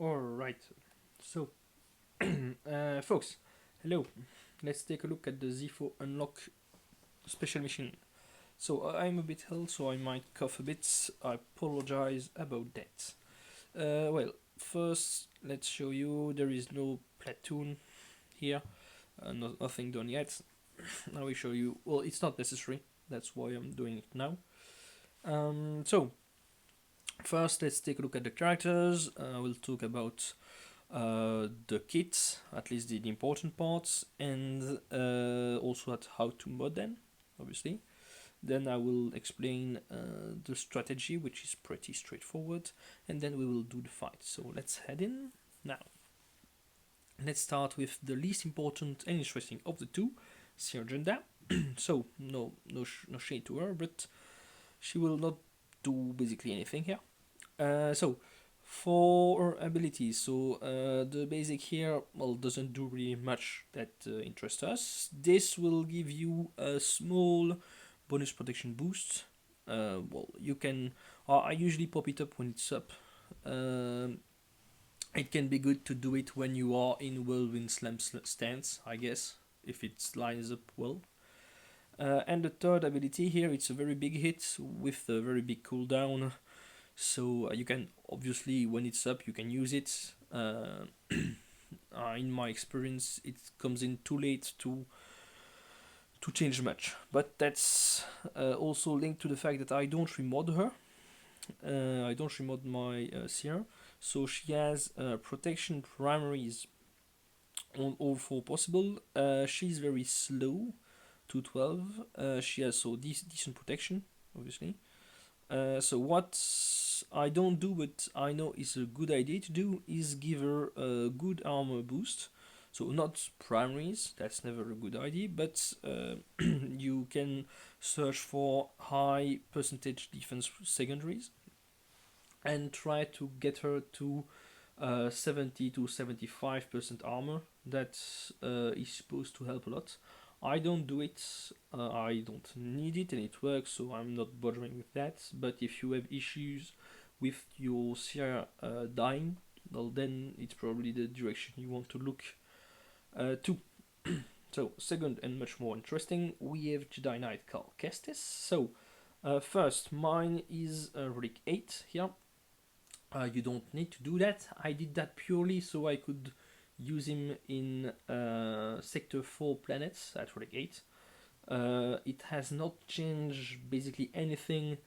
Alright, so folks, hello. Let's take a look at the Zeffo Unlock special mission. So I'm a bit ill, so I might cough a bit. I apologize about that. Well, first let's show you there is no platoon here. Nothing done yet. I will show you. Well, it's not necessary. That's why I'm doing it now. So first, let's take a look at the characters. We'll talk about the kit, at least the important parts, and also at how to mod them, obviously. Then I will explain the strategy, which is pretty straightforward, and then we will do the fight. So let's head in now. Let's start with the least important and interesting of the two, Cere JKCK. So no shade to her, but she will not do basically anything here. So for her abilities, so the basic here well doesn't do really much that interests us. This will give you a small bonus protection boost. Well, you can. I usually pop it up when it's up. Um, it can be good to do it when you are in whirlwind slam stance, I guess, if it lines up well. And the third ability here, it's a very big hit with a very big cooldown. So you can obviously, when it's up, you can use it. In my experience, it comes in too late to change much, but that's also linked to the fact that I don't remod her. I don't remod my Cere, so she has protection primaries on all four possible. She's very slow to 12. She has so decent protection, obviously. So what I don't do, but I know is a good idea to do, is give her a good armor boost. So not primaries, that's never a good idea, but you can search for high percentage defense secondaries and try to get her to 70 to 75% armor. That is supposed to help a lot. I don't do it, I don't need it, and it works, so I'm not bothering with that. But if you have issues with your Cere dying, well, then it's probably the direction you want to look to. So, second and much more interesting, we have Jedi Knight Cal Kestis. So, first, mine is Relic 8 here. You don't need to do that. I did that purely so I could use him in Sector 4 planets at Relic 8. It has not changed basically anything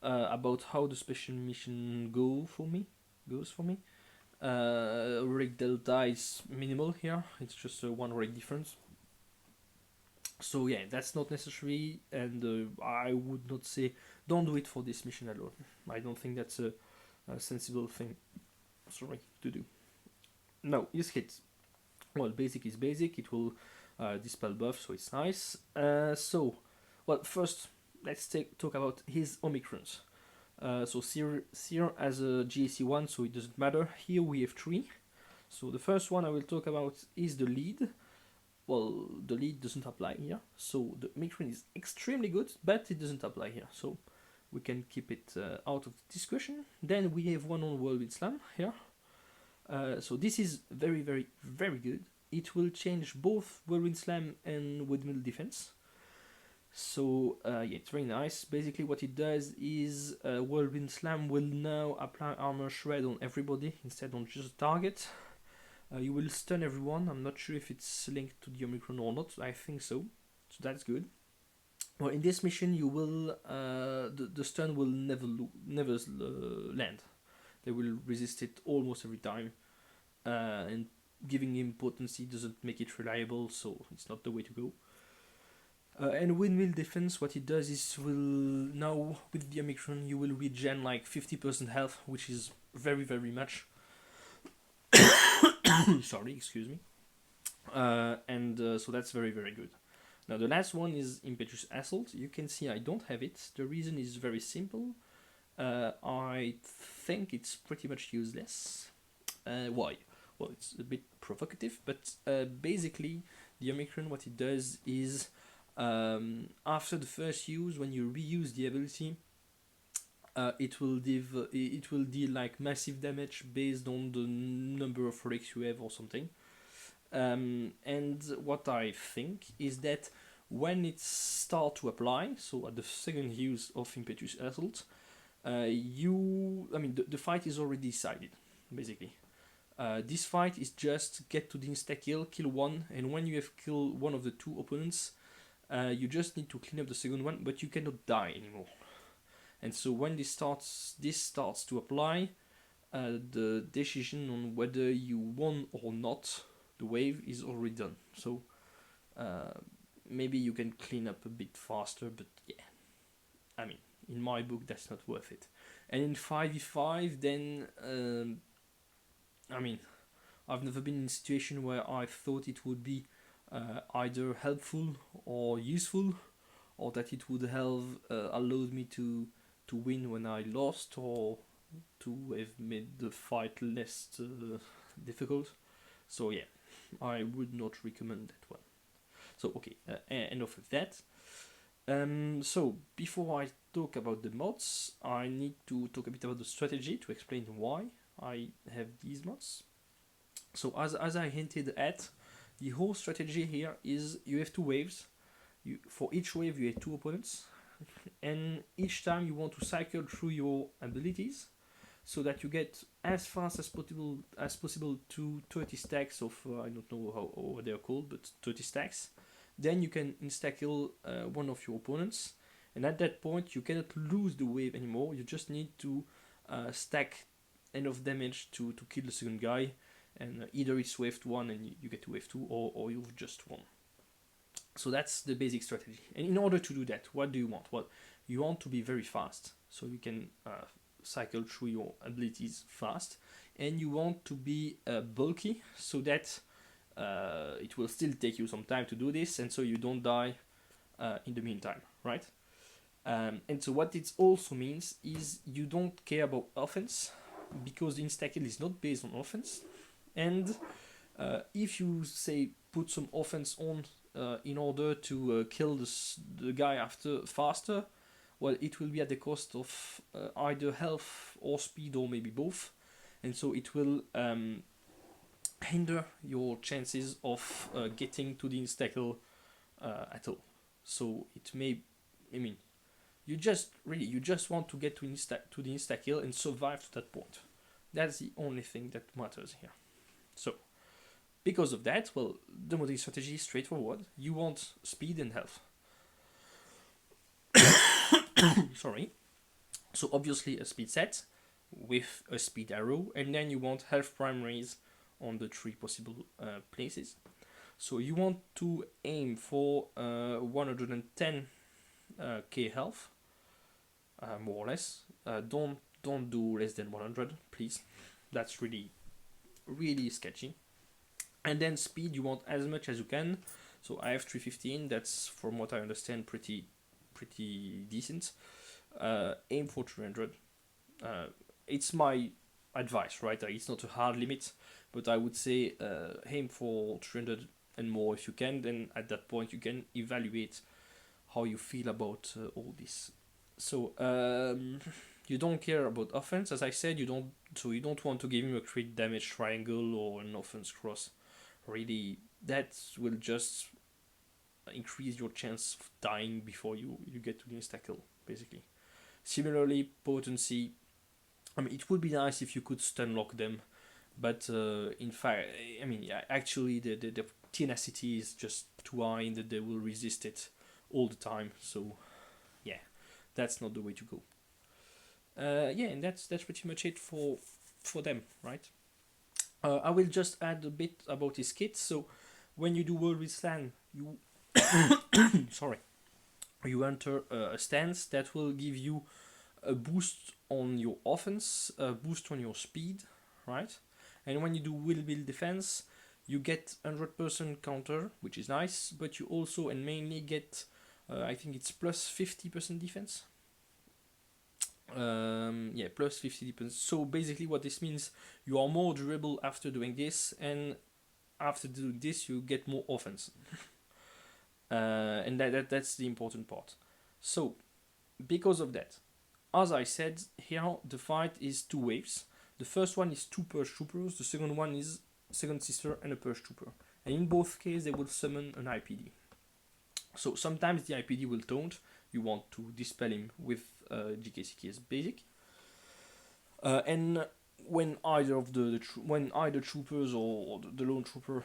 about how the special mission goes for me. Relic Delta is minimal here. It's just a one relic difference. So yeah, that's not necessary, and I would not say don't do it for this mission alone. I don't think that's a sensible thing. Sorry to do. No, his hits. Well, basic is basic. It will dispel buff, so it's nice. Well, first let's talk about his Omicrons. So Cere has a GAC 1, so it doesn't matter. Here we have 3. So the first one I will talk about is the lead. Well, the lead doesn't apply here. So the Omicron is extremely good, but it doesn't apply here. So we can keep it out of the discussion. Then we have one on Whirlwind Slam here. So this is very, very, very good. It will change both Whirlwind Slam and Windmill Defense. So yeah, it's very nice. Basically what it does is Whirlwind Slam will now apply Armor Shred on everybody instead on just a target. You will stun everyone. I'm not sure if it's linked to the Omicron or not. I think so. So that's good. Well, in this mission, you will the stun will never land. They will resist it almost every time, and giving him potency doesn't make it reliable, so it's not the way to go. And windmill defense, what it does is will now with the Omicron you will regen like 50% health, which is very very much. Sorry, excuse me. And so that's very very good. Now the last one is Impetuous Assault. You can see I don't have it. The reason is very simple. I think it's pretty much useless. Why? Well, it's a bit provocative, but basically the Omicron, what it does is after the first use, when you reuse the ability, it will deal like massive damage based on the number of relics you have or something. And what I think is that when it starts to apply, so at the second use of Impetuous Assault, the fight is already decided, basically. This fight is just get to the insta kill one, and when you have killed one of the two opponents, you just need to clean up the second one, but you cannot die anymore. And so when this starts to apply, the decision on whether you won or not the wave is already done. So uh, maybe you can clean up a bit faster, but yeah, I mean, in my book, that's not worth it. And in 5v5, then I mean, I've never been in a situation where I thought it would be either helpful or useful, or that it would have allowed me to win when I lost, or to have made the fight less difficult. So yeah, I would not recommend that one. So okay, enough of that. So before I talk about the mods, I need to talk a bit about the strategy to explain why I have these mods. So as I hinted at, the whole strategy here is you have two waves. For each wave you have two opponents, and each time you want to cycle through your abilities so that you get as fast as possible to 30 stacks of I don't know how they are called, but 30 stacks. Then you can insta kill one of your opponents, and at that point you cannot lose the wave anymore. You just need to stack enough damage to kill the second guy, and either it's wave 1 and you get to wave 2, or you've just won. So that's the basic strategy. And in order to do that, what do you want? Well, you want to be very fast, so you can cycle through your abilities fast, and you want to be bulky, so that it will still take you some time to do this, and so you don't die in the meantime, right? And so what it also means is you don't care about offense, because the insta-kill is not based on offense, and if you say put some offense on in order to kill the guy after faster, well, it will be at the cost of either health or speed, or maybe both, and so it will hinder your chances of getting to the insta-kill at all. So it may, I mean, you just want to get to the insta-kill and survive to that point. That's the only thing that matters here. So because of that, well, the modding strategy is straightforward. You want speed and health. Sorry. So obviously a speed set with a speed arrow, and then you want health primaries on the 3 possible places. So you want to aim for 110k health, more or less. Don't do less than 100, please. That's really sketchy. And then speed, you want as much as you can. So I have 315. That's, from what I understand, pretty decent. Aim for 300. It's my advice, right? It's not a hard limit, but I would say aim for 300 and more if you can. Then at that point you can evaluate how you feel about all this. So you don't care about offense, as I said. You don't want to give him a crit damage triangle or an offense cross. Really, that will just increase your chance of dying before you get to the insta-kill, basically. Similarly, potency. I mean, it would be nice if you could stun lock them, but in fact, I mean, yeah, actually, the tenacity is just too high, and that they will resist it all the time. So, yeah, that's not the way to go. Yeah, and that's pretty much it for them, right? I will just add a bit about his kit. So, when you do World with Slan, you sorry, you enter a stance that will give you a boost on your offense, a boost on your speed, right? And when you do Will Build Defense, you get 100% counter, which is nice, but you also and mainly get, I think it's plus 50% defense. Yeah, plus 50%. So basically, what this means, you are more durable after doing this, and after doing this, you get more offense. And that's the important part. So, because of that, as I said, here the fight is two waves. The first one is two Purge Troopers, the second one is Second Sister and a Purge Trooper. And in both cases, they will summon an IPD. So sometimes the IPD will taunt, you want to dispel him with JKCK as basic. And when either of when either troopers or the lone trooper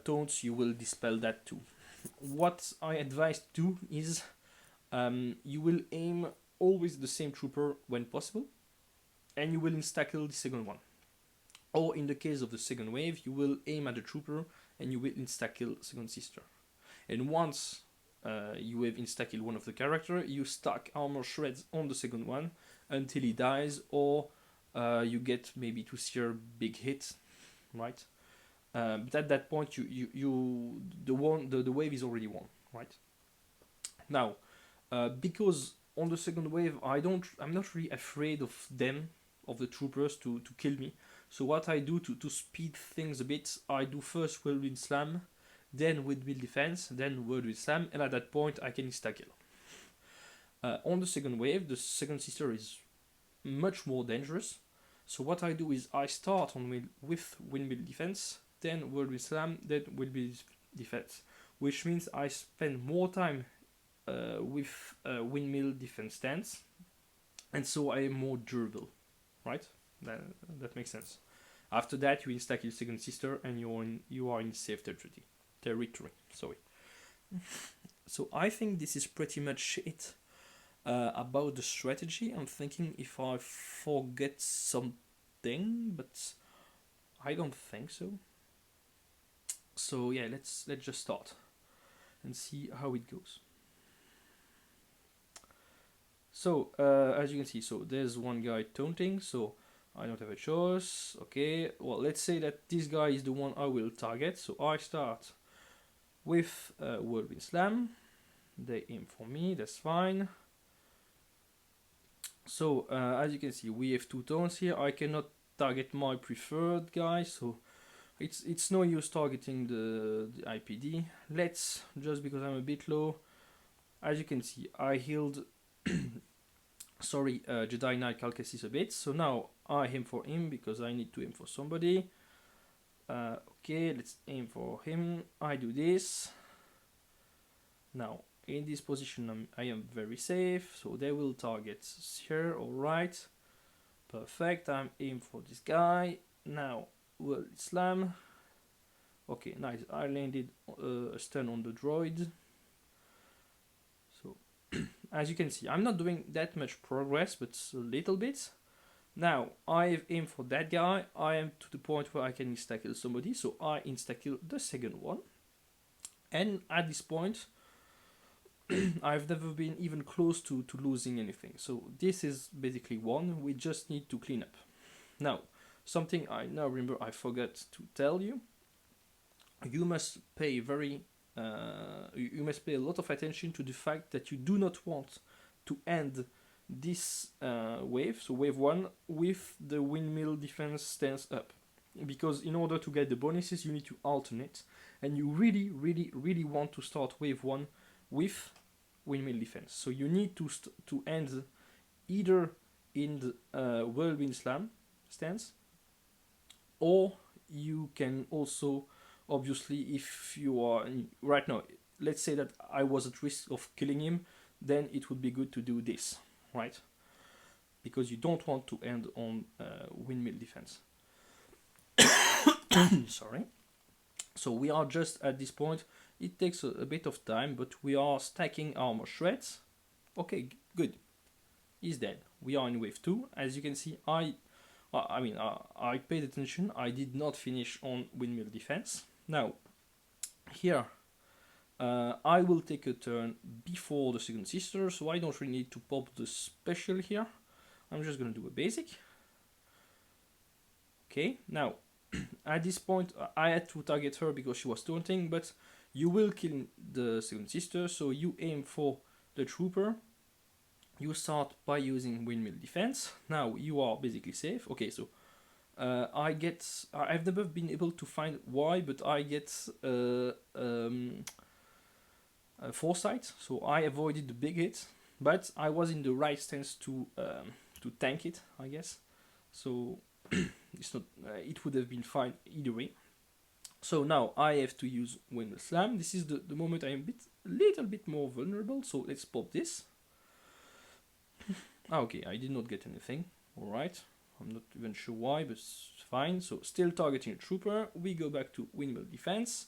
taunts, you will dispel that too. What I advise to do is you will aim always the same trooper when possible, and you will insta-kill the second one. Or in the case of the second wave, you will aim at the trooper and you will insta-kill second sister. And once you have insta-kill one of the character, you stack armor shreds on the second one until he dies, or you get maybe to see a big hit, right? But at that point, the wave is already won, right? Now, because on the second wave, I'm not really afraid of them, of the troopers to kill me. So what I do to speed things a bit, I do first whirlwind slam, then windmill defense, then whirlwind slam, and at that point I can insta-kill. On the second wave, the second sister is much more dangerous. So what I do is I start with windmill defense, then whirlwind slam, then windmill defense, which means I spend more time with windmill defense stance, and so I am more durable, right? That makes sense. After that, you insta-kill second sister, and you are in safe territory. Sorry. So I think this is pretty much it about the strategy. I'm thinking if I forget something, but I don't think so. So yeah, let's just start and see how it goes. So as you can see, so there's one guy taunting, so I don't have a choice. Okay, well, let's say that this guy is the one I will target. So I start with whirlwind slam. They aim for me, that's fine. So as you can see, we have two taunts here. I cannot target my preferred guy, so it's no use targeting the IPD. Let's, just because I'm a bit low, as you can see, I healed Jedi Knight Calcasis a bit. So now I aim for him because I need to aim for somebody. Okay, let's aim for him. I do this. Now in this position I am very safe, so they will target here. Alright, perfect. I'm aim for this guy. Now will slam. Okay, nice. I landed a stun on the droid. So as you can see, I'm not doing that much progress, but a little bit. Now I've aimed for that guy. I am to the point where I can insta-kill somebody, so I insta-kill the second one. And at this point, I've never been even close to losing anything. So this is basically won. We just need to clean up. Now, something I now remember I forgot to tell you. You must pay you must pay a lot of attention to the fact that you do not want to end this wave, so wave 1, with the windmill defense stance up, because in order to get the bonuses you need to alternate, and you really want to start wave 1 with windmill defense. So you need to end either in the whirlwind slam stance, or you can also, obviously, if you are right now, let's say that I was at risk of killing him, then it would be good to do this, right? Because you don't want to end on windmill defense. Sorry. So we are just at this point. It takes a bit of time, but we are stacking armor shreds. Okay, good. He's dead. We are in wave 2. As you can see, I paid attention. I did not finish on windmill defense. Now, here, I will take a turn before the second sister, so I don't really need to pop the special here. I'm just going to do a basic. Okay, now, at this point, I had to target her because she was taunting, but you will kill the second sister, so you aim for the trooper. You start by using windmill defense. Now, you are basically safe. Okay, so I've never been able to find why, but I get foresight, so I avoided the big hit, but I was in the right stance to tank it, I guess. So it's not. It would have been fine either way. So now I have to use Windmill Slam. This is the moment I am a little bit more vulnerable. So let's pop this. Okay, I did not get anything. Alright, I'm not even sure why, but it's fine. So still targeting a trooper. We go back to Windmill Defense.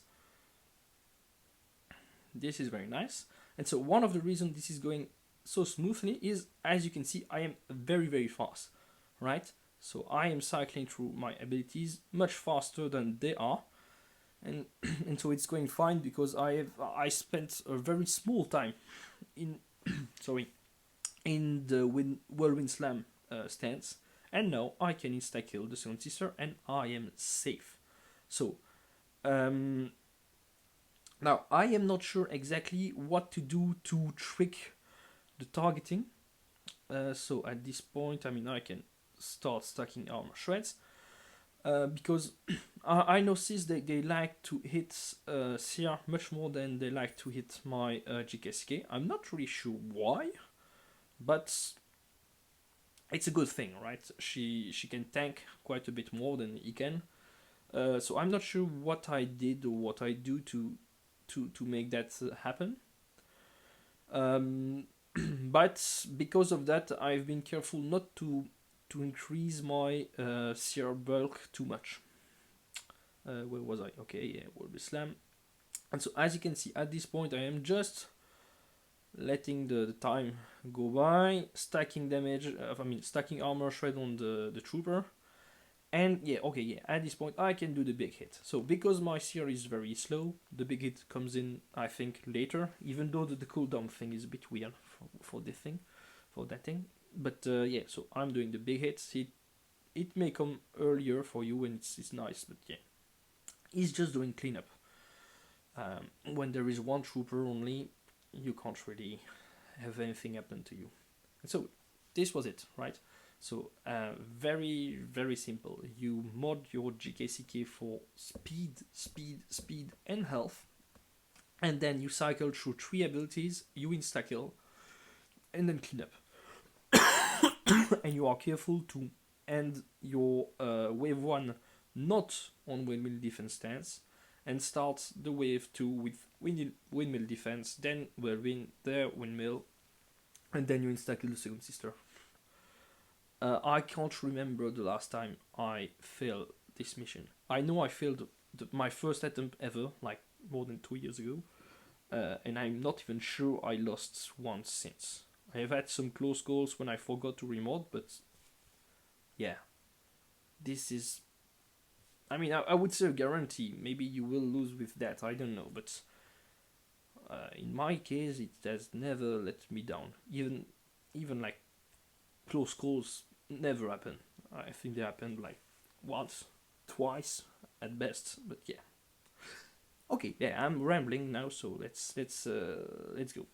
This is very nice. And so one of the reasons this is going so smoothly is, as you can see, I am very, very fast, right? So I am cycling through my abilities much faster than they are. And, and so it's going fine because I spent a very small time in in the Whirlwind Slam stance, and now I can insta kill the second sister and I am safe. So now I am not sure exactly what to do to trick the targeting. So at this point, I mean, I can start stacking armor shreds. Because I noticed that they like to hit Cere much more than they like to hit my JKCK. I'm not really sure why, but it's a good thing, right? She can tank quite a bit more than he can. So I'm not sure what I did or what I do to make that happen. But because of that, I've been careful not to increase my Cere bulk too much. Where was I? Okay, yeah, will be slam. And so as you can see, at this point I am just letting the time go by, stacking damage, stacking armor shred on the trooper. And yeah, okay, yeah, at this point I can do the big hit. So because my Cere is very slow, the big hit comes in, I think, later, even though the cooldown thing is a bit weird for this thing, for that thing. But yeah, so I'm doing the big hits. It may come earlier for you and it's nice, but yeah. He's just doing cleanup. When there is one trooper only, you can't really have anything happen to you. And so this was it, right? So very, very simple. You mod your JKCK for speed, and health. And then you cycle through 3 abilities, you insta-kill, and then clean up. And you are careful to end your wave 1 not on windmill defense stance, and start the wave 2 with windmill defense, then whirlwind, their windmill, and then you insta-kill the second sister. I can't remember the last time I failed this mission. I know I failed my first attempt ever, like more than 2 years ago, and I'm not even sure I lost once since. I have had some close calls when I forgot to remod, but yeah, this is... I mean, I would say a guarantee. Maybe you will lose with that, I don't know, but in my case, it has never let me down. Even like close calls never happen. I think they happened like once, twice at best, but yeah. Okay, yeah, I'm rambling now, so let's go.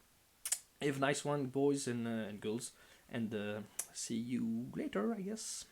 Have a nice one, boys and girls, and see you later, I guess.